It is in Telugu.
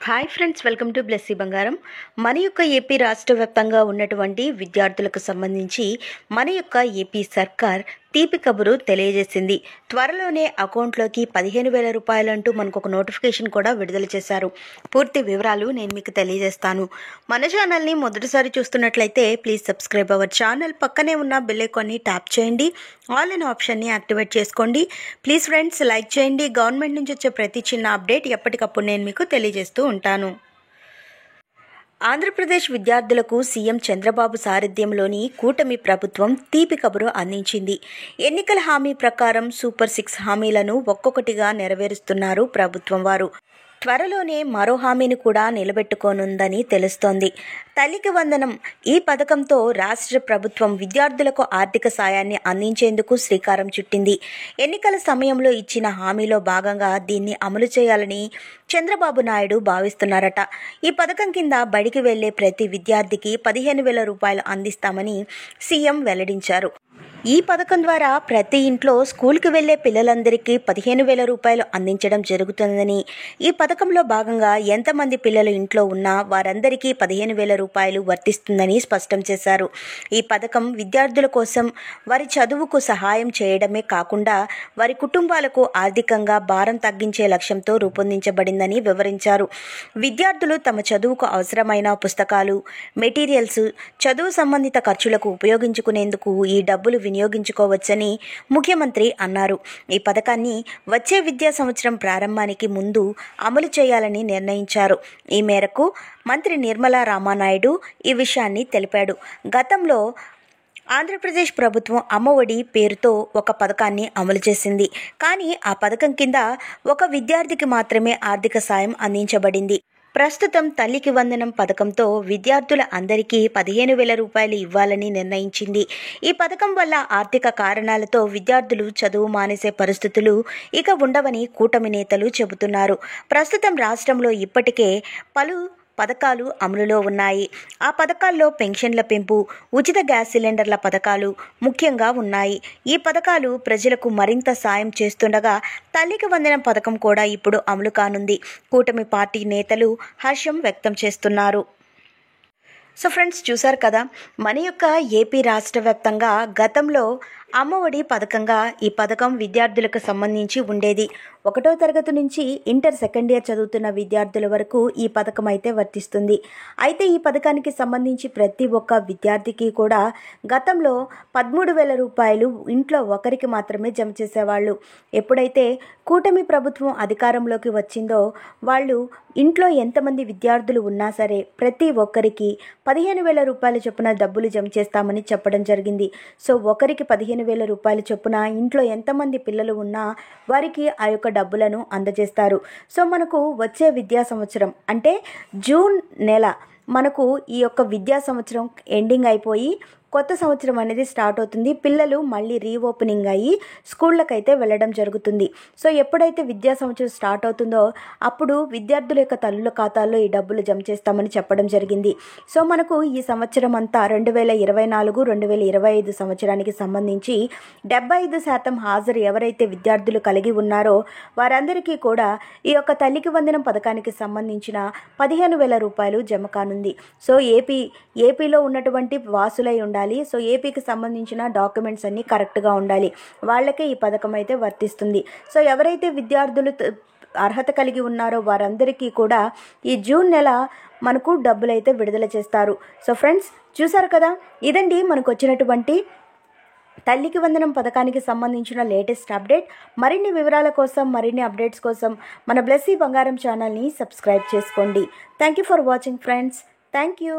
Hi friends, welcome to Blessy బంగారం. మన యొక్క ఏపీ రాష్ట్ర వ్యాప్తంగా ఉన్నటువంటి విద్యార్థులకు సంబంధించి మన యొక్క ఏపీ సర్కార్ తీపి కబురు తెలియజేసింది. త్వరలోనే అకౌంట్లోకి 15,000 రూపాయలంటూ మనకు ఒక నోటిఫికేషన్ కూడా విడుదల చేశారు. పూర్తి వివరాలు నేను మీకు తెలియజేస్తాను. మన ఛానల్ని మొదటిసారి చూస్తున్నట్లయితే ప్లీజ్ సబ్స్క్రైబ్ అవర్ ఛానల్. పక్కనే ఉన్న బెల్ ఐకాన్ని ట్యాప్ చేయండి. ఆల్ ఇన్ ఆప్షన్ని యాక్టివేట్ చేసుకోండి. ప్లీజ్ ఫ్రెండ్స్ లైక్ చేయండి. గవర్నమెంట్ నుంచి వచ్చే ప్రతి చిన్న అప్డేట్ ఎప్పటికప్పుడు నేను మీకు తెలియజేస్తూ ఉంటాను. ఆంధ్రప్రదేశ్ విద్యార్థులకు సీఎం చంద్రబాబు సారథ్యంలోని కూటమి ప్రభుత్వం తీపి కబురు అందించింది. ఎన్నికల హామీ ప్రకారం సూపర్ 6 హామీలను ఒక్కొక్కటిగా నెరవేరుస్తున్నారు ప్రభుత్వం వారు. త్వరలోనే మరో హామీని కూడా నిలబెట్టుకోనుందని తెలుస్తోంది. తల్లికి వందనం ఈ పథకంతో రాష్ట్ర ప్రభుత్వం విద్యార్థులకు ఆర్థిక సాయాన్ని అందించేందుకు శ్రీకారం చుట్టింది. ఎన్నికల సమయంలో ఇచ్చిన హామీలో భాగంగా దీన్ని అమలు చేయాలని చంద్రబాబు నాయుడు భావిస్తున్నారట. ఈ పథకం కింద బడికి వెళ్లే ప్రతి విద్యార్థికి 15,000 రూపాయలు అందిస్తామని సీఎం వెల్లడించారు. ఈ పథకం ద్వారా ప్రతి ఇంట్లో స్కూల్కి వెళ్లే పిల్లలందరికీ 15,000 రూపాయలు అందించడం జరుగుతుందని, ఈ పథకంలో భాగంగా ఎంతమంది పిల్లలు ఇంట్లో ఉన్నా వారందరికీ 15,000 రూపాయలు వర్తిస్తుందని స్పష్టం చేశారు. ఈ పథకం విద్యార్థుల కోసం వారి చదువుకు సహాయం చేయడమే కాకుండా వారి కుటుంబాలకు ఆర్థికంగా భారం తగ్గించే లక్ష్యంతో రూపొందించబడిందని వివరించారు. విద్యార్థులు తమ చదువుకు అవసరమైన పుస్తకాలు, మెటీరియల్స్, చదువు సంబంధిత ఖర్చులకు ఉపయోగించుకునేందుకు ఈ డబ్బులు వినియోగించుకోవచ్చని ముఖ్యమంత్రి అన్నారు. ఈ పథకాన్ని వచ్చే విద్యా సంవత్సరం ప్రారంభానికి ముందు అమలు చేయాలని నిర్ణయించారు. ఈ మేరకు మంత్రి నిర్మలా రామానాయుడు ఈ విషయాన్ని తెలిపాడు. గతంలో ఆంధ్రప్రదేశ్ ప్రభుత్వం అమ్మఒడి పేరుతో ఒక పథకాన్ని అమలు చేసింది. కానీ ఆ పథకం కింద ఒక విద్యార్థికి మాత్రమే ఆర్థిక సాయం అందించబడింది. ప్రస్తుతం తల్లికి వందనం పథకంతో విద్యార్థుల అందరికీ 15,000 రూపాయలు ఇవ్వాలని నిర్ణయించింది. ఈ పథకం వల్ల ఆర్థిక కారణాలతో విద్యార్థులు చదువు మానేసే పరిస్థితులు ఇక ఉండవని కూటమి నేతలు చెబుతున్నారు. ప్రస్తుతం రాష్ట్రంలో ఇప్పటికే పలు పథకాలు అమలులో ఉన్నాయి. ఆ పథకాల్లో పెన్షన్ల పెంపు, ఉచిత గ్యాస్ సిలిండర్ల పథకాలు ముఖ్యంగా ఉన్నాయి. ఈ పథకాలు ప్రజలకు మరింత సాయం చేస్తుండగా తల్లికి వందనం పథకం కూడా ఇప్పుడు అమలు కానుంది. కూటమి పార్టీ నేతలు హర్షం వ్యక్తం చేస్తున్నారు. సో ఫ్రెండ్స్, చూసారు కదా, మన యొక్క ఏపీ రాష్ట్ర వ్యాప్తంగా గతంలో అమ్మఒడి పథకంగా ఈ పథకం విద్యార్థులకు సంబంధించి ఉండేది. 1వ తరగతి నుంచి ఇంటర్ సెకండ్ ఇయర్ చదువుతున్న విద్యార్థుల వరకు ఈ పథకం అయితే వర్తిస్తుంది. అయితే ఈ పథకానికి సంబంధించి ప్రతి ఒక్క విద్యార్థికి కూడా గతంలో 13,000 రూపాయలు ఇంట్లో ఒకరికి మాత్రమే జమ చేసేవాళ్ళు. ఎప్పుడైతే కూటమి ప్రభుత్వం అధికారంలోకి వచ్చిందో వాళ్ళు ఇంట్లో ఎంతమంది విద్యార్థులు ఉన్నా సరే ప్రతి ఒక్కరికి 15,000 రూపాయల చొప్పున డబ్బులు జమ చేస్తామని చెప్పడం జరిగింది. సో ఒకరికి 15,000 రూపాయల చొప్పున ఇంట్లో ఎంతమంది పిల్లలు ఉన్నా వారికి ఆ యొక్క డబ్బులను అందజేస్తారు. సో మనకు వచ్చే విద్యా సంవత్సరం అంటే జూన్ నెల మనకు ఈ యొక్క విద్యా సంవత్సరం ఎండింగ్ అయిపోయి కొత్త సంవత్సరం అనేది స్టార్ట్ అవుతుంది. పిల్లలు మళ్ళీ రీఓపెనింగ్ అయ్యి స్కూళ్ళకైతే వెళ్ళడం జరుగుతుంది. సో ఎప్పుడైతే విద్యా సంవత్సరం స్టార్ట్ అవుతుందో అప్పుడు విద్యార్థుల యొక్క తల్లుల ఖాతాల్లో ఈ డబ్బులు జమ చేస్తామని చెప్పడం జరిగింది. సో మనకు ఈ సంవత్సరం అంతా 2024-2025 సంవత్సరానికి సంబంధించి 75% హాజరు ఎవరైతే విద్యార్థులు కలిగి ఉన్నారో వారందరికీ కూడా ఈ యొక్క తల్లికి వందనం పథకానికి సంబంధించిన 15,000 రూపాయలు జమ కానుంది. సో ఏపీలో ఉన్నటువంటి వాసులై ఉండాలి. సో ఏపీకి సంబంధించిన డాక్యుమెంట్స్ అన్నీ కరెక్ట్గా ఉండాలి. వాళ్ళకే ఈ పథకం అయితే వర్తిస్తుంది. సో ఎవరైతే విద్యార్థులు అర్హత కలిగి ఉన్నారో వారందరికీ కూడా ఈ జూన్ నెల మనకు డబ్బులైతే విడుదల చేస్తారు. సో ఫ్రెండ్స్, చూసారు కదా, ఇదండి మనకు వచ్చినటువంటి తల్లికి వందనం పథకానికి సంబంధించిన లేటెస్ట్ అప్డేట్. మరిన్ని వివరాల కోసం, మరిన్ని అప్డేట్స్ కోసం మన బ్లెస్సీ బంగారం ఛానల్ని సబ్స్క్రైబ్ చేసుకోండి. Thank you for watching friends. Thank you.